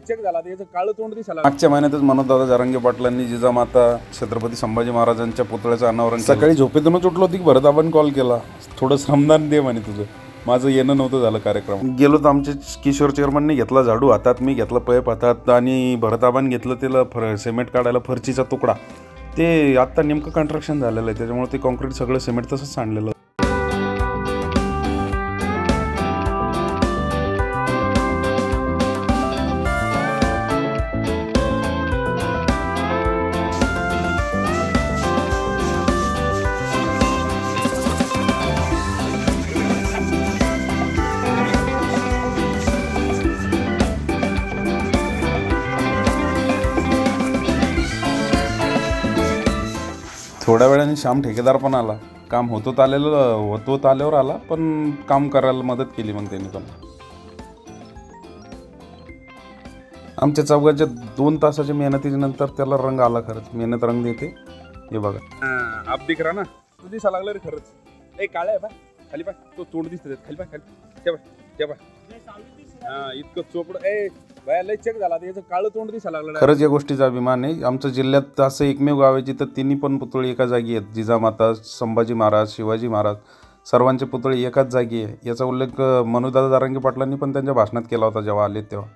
Check झाला याचं काळं तोंड दिसायला. मागच्या महिन्यातच मनोजदादा जरांगे पाटलांनी जिजामाता छत्रपती संभाजी महाराजांच्या पुतळ्याचं अनावरण सकाळी झोपेतूनच उठलो होती. भरताबान कॉल केला, थोडं श्रमदान दे म्हणे तुझं. माझं येणं नव्हतं झालं कार्यक्रम. गेलो तर आमचे किशोर चेअरमनने घेतला झाडू हातात, मी घेतला पैप हातात आणि भरताबान घेतलं त्याला सिमेंट काढायला फरचीचा तुकडा. ते आत्ता नेमकं कन्स्ट्रक्शन झालेलं आहे, त्याच्यामुळे ते कॉन्क्रीट सगळं सिमेंट तसंच सांडलेलं. थोड्या वेळाने श्याम ठेकेदार पण आला. काम होत आल्यावर आला, पण काम करायला मदत केली मग त्यांनी पण. आमच्या चौघाच्या 2 तासाच्या मेहनतीच्या नंतर त्याला रंग आला. खरंच मेहनत रंग देते. हे बघा, आप दिख रहा ना, तू दिसा लागलं रे खरंच. ए काळ्या आहे बा, खाली पाय, तो तोंड दिसत खाली पाय, खाली ते बाय. हा इतकं चोपड ए बाया लय चेक झाला याचं काळं तोंड दिसायला लागलं. खरंच या गोष्टीचा अभिमान आहे. आमच्या जिल्ह्यात असं एकमेव गाव आहे जिथं तिन्ही पण पुतळे एका जागी आहेत. जिजामाता, संभाजी महाराज, शिवाजी महाराज सर्वांचे पुतळे एकाच जागी आहे. याचा उल्लेख मनोजदादा जरांगे पाटलांनी पण त्यांच्या भाषणात केला होता जेव्हा आले तेव्हा.